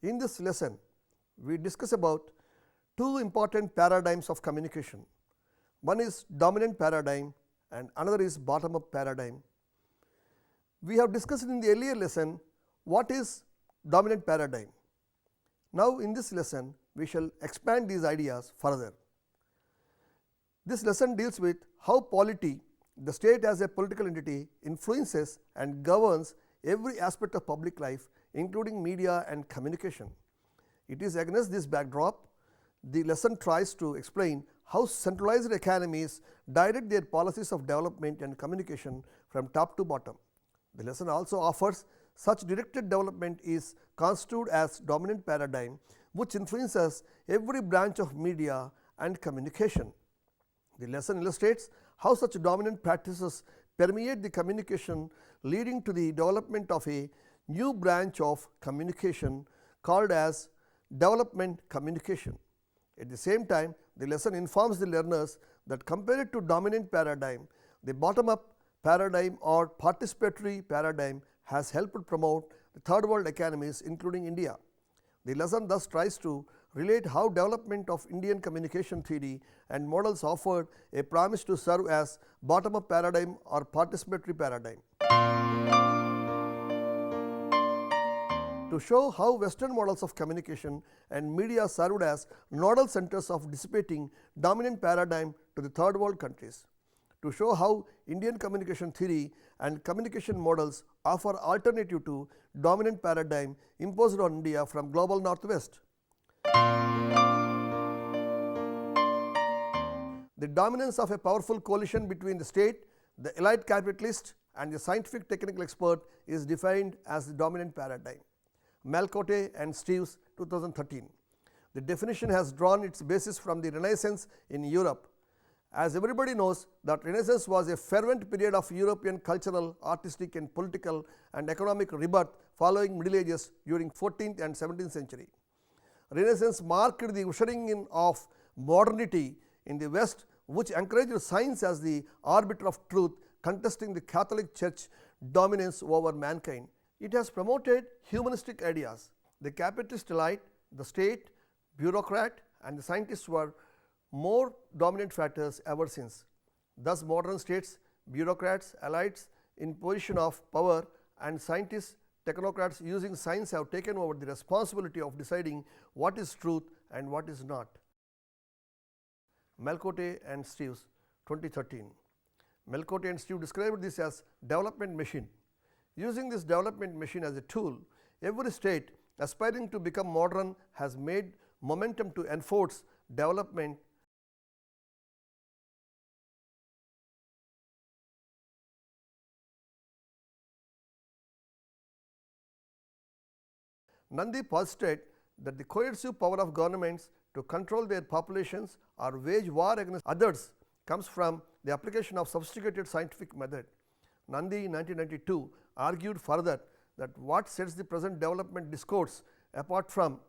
In this lesson, we discuss about two important paradigms of communication. One is dominant paradigm and another is bottom up paradigm. We have discussed in the earlier lesson what is dominant paradigm. Now, in this lesson, we shall expand these ideas further. This lesson deals with how polity, the state as a political entity, influences and governs every aspect of public life, including media and communication. It is against this backdrop the lesson tries to explain how centralized economies direct their policies of development and communication from top to bottom. The lesson also offers such directed development is constituted as dominant paradigm, which influences every branch of media and communication. The lesson illustrates how such dominant practices permeate the communication, leading to the development of a new branch of communication called as development communication. At the same time, the lesson informs the learners that compared to dominant paradigm, the bottom up paradigm or participatory paradigm has helped promote the third world economies, including India. The lesson thus tries to relate how development of Indian communication theory and models offered a promise to serve as bottom up paradigm or participatory paradigm. To show how Western models of communication and media served as nodal centers of dissipating dominant paradigm to the third world countries. To show how Indian communication theory and communication models offer alternative to dominant paradigm imposed on India from global northwest. The dominance of a powerful coalition between the state, the elite capitalist and the scientific technical expert is defined as the dominant paradigm. Malcote and Steves, 2013. The definition has drawn its basis from the Renaissance in Europe. As everybody knows that Renaissance was a fervent period of European cultural, artistic and political and economic rebirth following Middle Ages during 14th and 17th century. Renaissance marked the ushering in of modernity in the West, which encouraged science as the arbiter of truth, contesting the Catholic Church dominance over mankind. It has promoted humanistic ideas. The capitalist elite, the state, bureaucrat and the scientists were more dominant factors ever since. Thus, modern states, bureaucrats, elites in position of power and scientists, technocrats using science have taken over the responsibility of deciding what is truth and what is not. Malcote and Steves, 2013. Malcote and Steves described this as development machine. Using this development machine as a tool, every state aspiring to become modern has made momentum to enforce development. Nandi posited that the coercive power of governments to control their populations or wage war against others comes from the application of sophisticated scientific method. Nandi in 1992 argued further that what sets the present development discourse apart from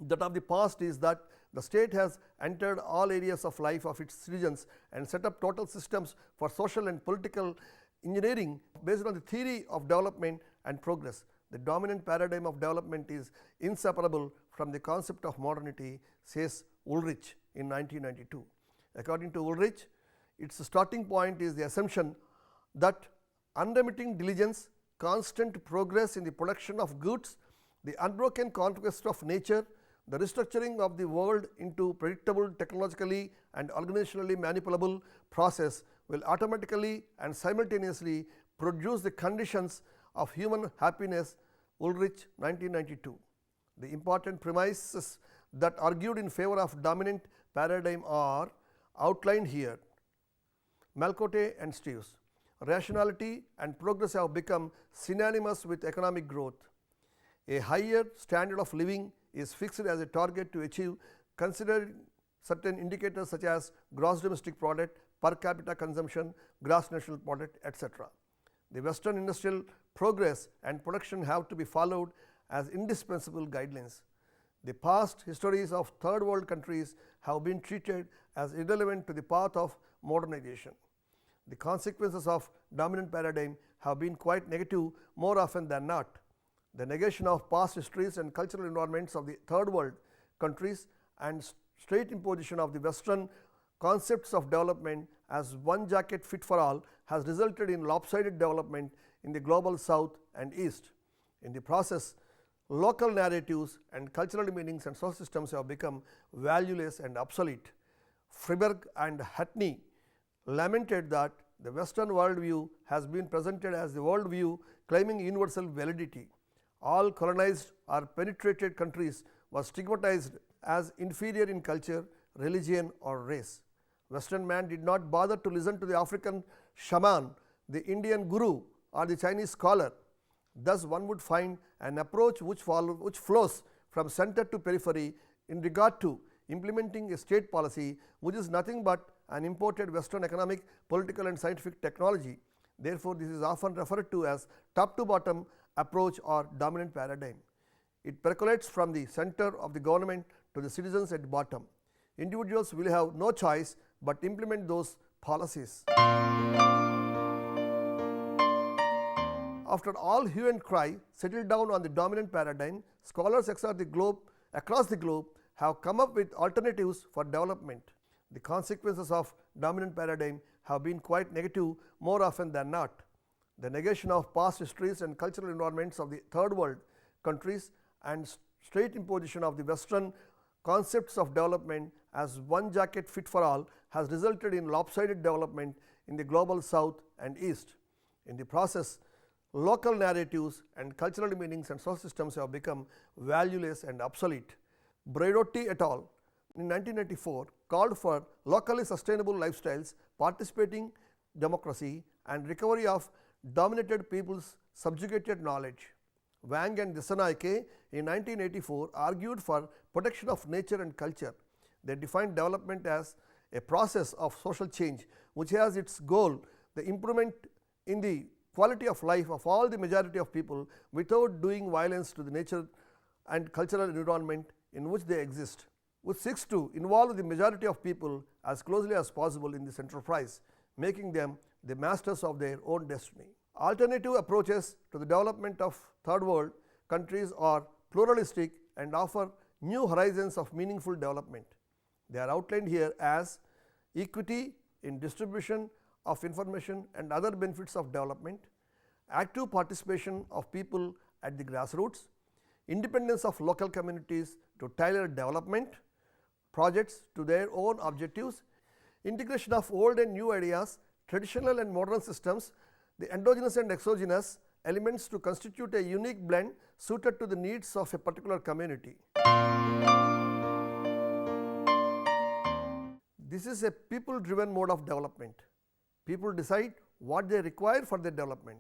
that of the past is that the state has entered all areas of life of its citizens and set up total systems for social and political engineering based on the theory of development and progress. The dominant paradigm of development is inseparable from the concept of modernity, says Ulrich in 1992. According to Ulrich, its starting point is the assumption that unremitting diligence, constant progress in the production of goods, the unbroken conquest of nature, the restructuring of the world into predictable, technologically and organizationally manipulable process will automatically and simultaneously produce the conditions of human happiness. Ulrich, 1992. The important premises that argued in favor of dominant paradigm are outlined here. Malcote and Steves. Rationality and progress have become synonymous with economic growth. A higher standard of living is fixed as a target to achieve, considering certain indicators such as gross domestic product, per capita consumption, gross national product, etc. The Western industrial progress and production have to be followed as indispensable guidelines. The past histories of third world countries have been treated as irrelevant to the path of modernization. The consequences of dominant paradigm have been quite negative more often than not. the negation of past histories and cultural environments of the third world countries, and straight imposition of the Western concepts of development as one jacket fit for all has resulted in lopsided development in the global south and east. In the process, local narratives and cultural meanings and social systems have become valueless and obsolete. Freiberg and Hattney lamented that the Western worldview has been presented as the worldview claiming universal validity. All colonized or penetrated countries were stigmatized as inferior in culture, religion or race. Western man did not bother to listen to the African shaman, the Indian guru or the Chinese scholar. Thus, one would find an approach which flows from center to periphery in regard to implementing a state policy which is nothing but an imported Western economic, political and scientific technology. Therefore, this is often referred to as top to bottom approach or dominant paradigm. It percolates from the center of the government to the citizens at the bottom. Individuals will have no choice but implement those policies. After all hue and cry settled down on the dominant paradigm, scholars across the globe have come up with alternatives for development. The consequences of dominant paradigm have been quite negative more often than not. The negation of past histories and cultural environments of the third world countries, and straight imposition of the Western concepts of development as one jacket fit for all has resulted in lopsided development in the global south and east. In the process, local narratives and cultural meanings and social systems have become valueless and obsolete. Braidotti et al. In 1994 called for locally sustainable lifestyles, participating democracy and recovery of dominated people's subjugated knowledge. Wang and Dissanayake in 1984 argued for protection of nature and culture. They defined development as a process of social change which has its goal the improvement in the quality of life of all the majority of people without doing violence to the nature and cultural environment in which they exist, which seeks to involve the majority of people as closely as possible in this enterprise, making them the masters of their own destiny. Alternative approaches to the development of third world countries are pluralistic and offer new horizons of meaningful development. They are outlined here as equity in distribution of information and other benefits of development, active participation of people at the grassroots, independence of local communities to tailor development projects to their own objectives, integration of old and new ideas, traditional and modern systems, the endogenous and exogenous elements to constitute a unique blend suited to the needs of a particular community. This is a people driven mode of development. People decide what they require for their development.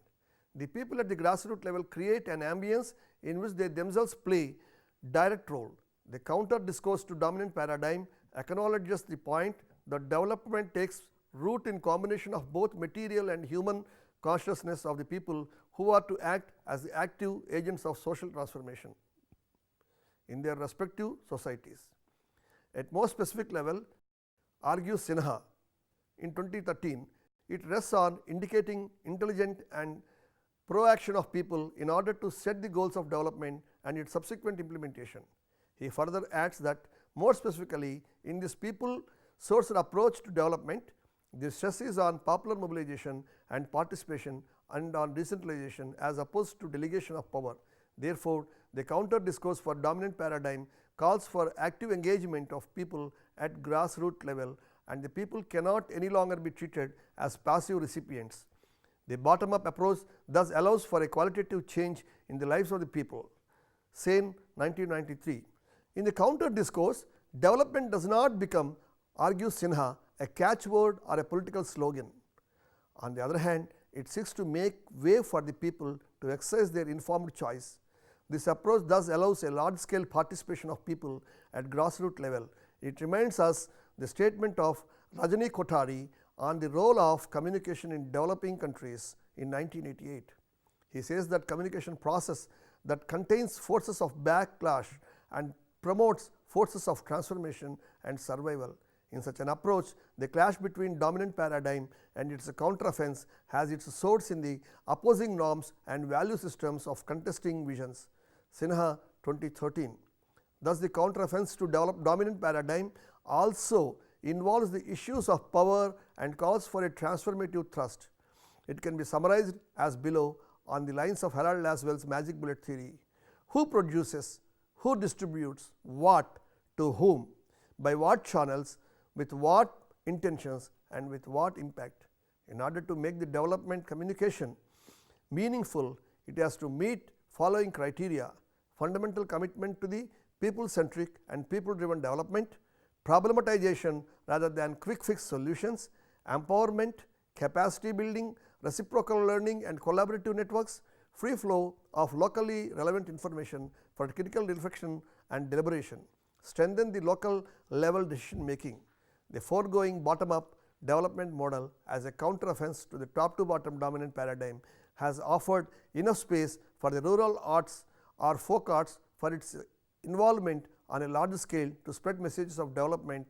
The people at the grassroots level create an ambience in which they themselves play direct role. The counter discourse to dominant paradigm acknowledges the point that development takes root in combination of both material and human consciousness of the people who are to act as the active agents of social transformation in their respective societies. At more specific level, argues Sinha in 2013, it rests on indicating intelligent and proaction of people in order to set the goals of development and its subsequent implementation. He further adds that more specifically in this people sourced approach to development, the stress is on popular mobilization and participation and on decentralization as opposed to delegation of power. Therefore, the counter discourse for dominant paradigm calls for active engagement of people at grassroots level, and the people cannot any longer be treated as passive recipients. The bottom up approach thus allows for a qualitative change in the lives of the people. Sane 1993. In the counter discourse, development does not become, argues Sinha, a catchword or a political slogan. On the other hand, it seeks to make way for the people to exercise their informed choice. This approach thus allows a large scale participation of people at grassroots level. It reminds us the statement of Rajani Kothari on the role of communication in developing countries in 1988. He says that communication process that contains forces of backlash and promotes forces of transformation and survival. In such an approach, the clash between dominant paradigm and its counteroffense has its source in the opposing norms and value systems of contesting visions. Sinha 2013. Thus, the counteroffense to develop dominant paradigm also involves the issues of power and calls for a transformative thrust. It can be summarized as below on the lines of Harold Laswell's magic bullet theory. Who produces, who distributes, what, to whom, by what channels, with what intentions and with what impact. In order to make the development communication meaningful, it has to meet following criteria: fundamental commitment to the people-centric and people-driven development, problematization rather than quick-fix solutions, empowerment, capacity building, reciprocal learning and collaborative networks, free flow of locally relevant information for critical reflection and deliberation, strengthen the local level decision making. The foregoing bottom-up development model as a counteroffense to the top-to-bottom dominant paradigm has offered enough space for the rural arts or folk arts for its involvement on a large scale to spread messages of development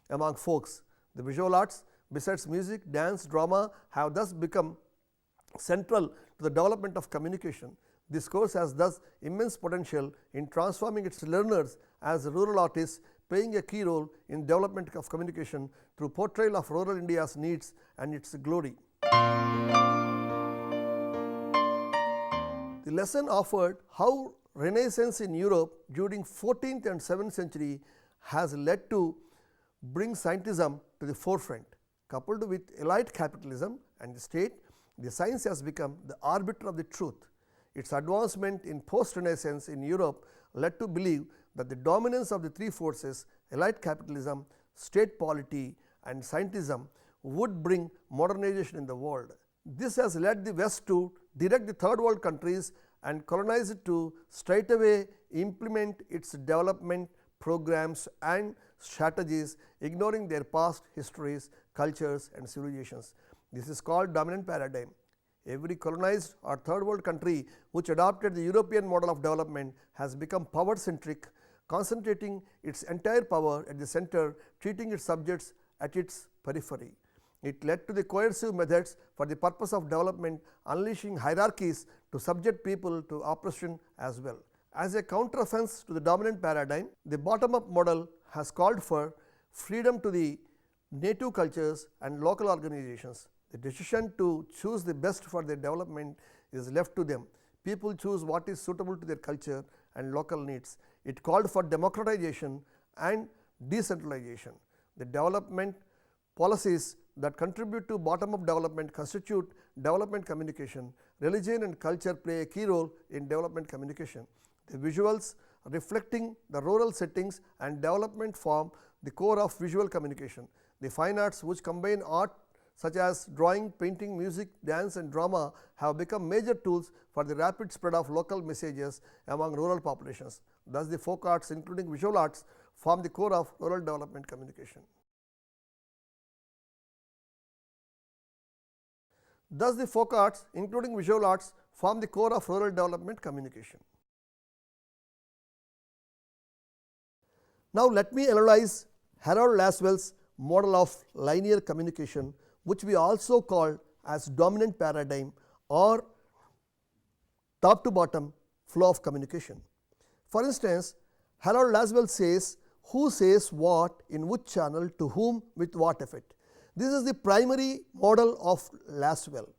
among folks. The visual arts, besides music, dance, drama, have thus become central to the development of communication. This course has thus immense potential in transforming its learners as rural artists, playing a key role in development of communication through portrayal of rural India's needs and its glory. The lesson offered how Renaissance in Europe during 14th and 7th century has led to bring scientism to the forefront. Coupled with elite capitalism and the state, the science has become the arbiter of the truth. Its advancement in post-Renaissance in Europe led to believe that the dominance of the three forces, elite capitalism, state polity and scientism, would bring modernization in the world. This has led the West to direct the third world countries and colonize it to straightaway implement its development programs and strategies, ignoring their past histories, cultures and civilizations. This is called dominant paradigm. Every colonized or third world country which adopted the European model of development has become power centric, concentrating its entire power at the center, treating its subjects at its periphery. It led to the coercive methods for the purpose of development, unleashing hierarchies to subject people to oppression as well. As a counteroffense to the dominant paradigm, the bottom-up model has called for freedom to the native cultures and local organizations. The decision to choose the best for their development is left to them. People choose what is suitable to their culture and local needs. It called for democratization and decentralization. The development policies that contribute to bottom-up development constitute development communication. Religion and culture play a key role in development communication. The visuals reflecting the rural settings and development form the core of visual communication. The fine arts, which combine art such as drawing, painting, music, dance and drama, have become major tools for the rapid spread of local messages among rural populations. Thus, the folk arts, including visual arts, form the core of rural development communication. Thus, the folk arts, including visual arts, form the core of rural development communication. Now, let me analyze Harold Laswell's model of linear communication, which we also call as dominant paradigm or top to bottom flow of communication. For instance, Harold Laswell says who says what in which channel to whom with what effect. This is the primary model of Laswell,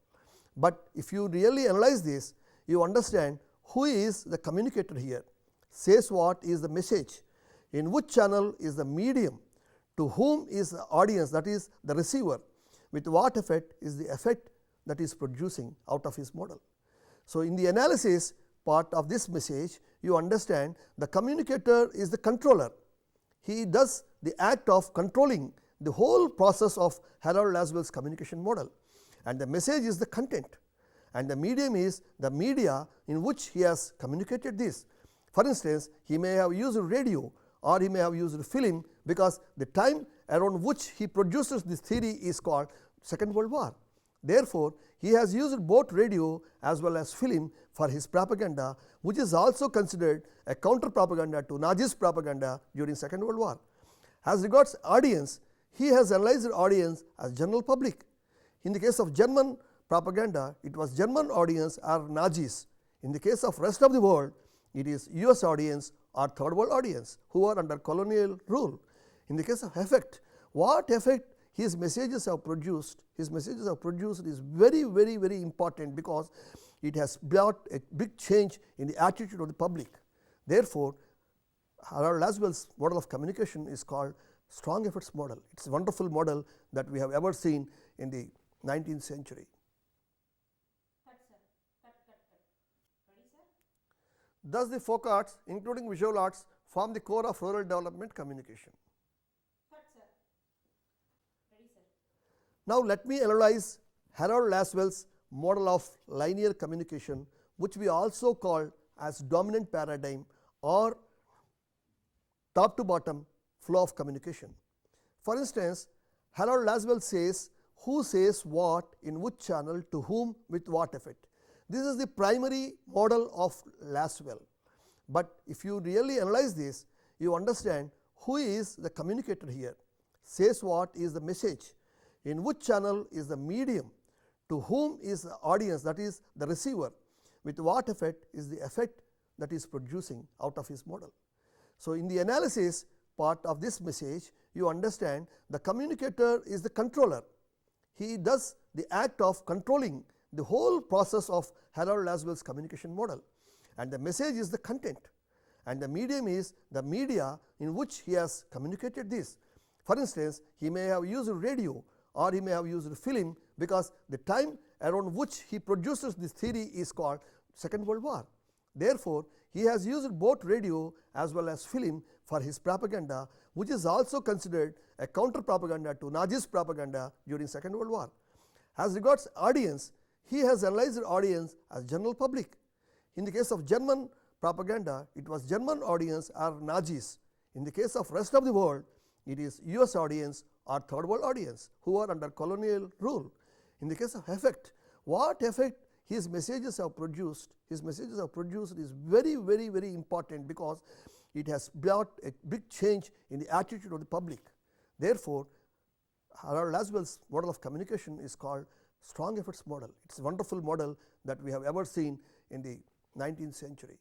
but if you really analyze this, you understand who is the communicator here. Says what is the message, in which channel is the medium, to whom is the audience, that is the receiver, with what effect is the effect that is producing out of his model. So, in the analysis part of this message, you understand the communicator is the controller. He does the act of controlling the whole process of Harold Laswell's communication model, and the message is the content, and the medium is the media in which he has communicated this. For instance, he may have used radio or he may have used film, because the time around which he produces this theory is called Second World War. Therefore, he has used both radio as well as film for his propaganda, which is also considered a counter propaganda to Nazis propaganda during Second World War. As regards audience, he has analyzed the audience as general public. In the case of German propaganda, it was German audience or Nazis. In the case of rest of the world, it is US audience or third world audience who are under colonial rule. In the case of effect, what effect his messages have produced is very, very, very important, because it has brought a big change in the attitude of the public. Therefore, Harold Laswell's model of communication is called strong efforts model. It is a wonderful model that we have ever seen in the 19th century. Thus, the folk arts, including visual arts, form the core of rural development communication. Now, let me analyze Harold Laswell's model of linear communication, which we also call as dominant paradigm or top to bottom flow of communication. For instance, Harold Laswell says who says what in which channel to whom with what effect. This is the primary model of Laswell, but if you really analyze this, you understand who is the communicator here, says what is the message, in which channel is the medium, to whom is the audience, that is the receiver, with what effect is the effect that is producing out of his model. So, in the analysis part of this message, you understand the communicator is the controller. He does the act of controlling the whole process of Harold Laswell's communication model, and the message is the content, and the medium is the media in which he has communicated this. For instance, he may have used radio or he may have used film, because the time around which he produces this theory is called Second World War. Therefore, he has used both radio as well as film for his propaganda, which is also considered a counter propaganda to Nazis propaganda during Second World War. As regards audience, he has analyzed the audience as general public. In the case of German propaganda, it was German audience or Nazis. In the case of rest of the world, it is US audience or third world audience who are under colonial rule. In the case of effect, what effect his messages have produced is very, very, very important, because it has brought a big change in the attitude of the public. Therefore, Harold Laswell's model of communication is called strong efforts model. It is a wonderful model that we have ever seen in the 19th century.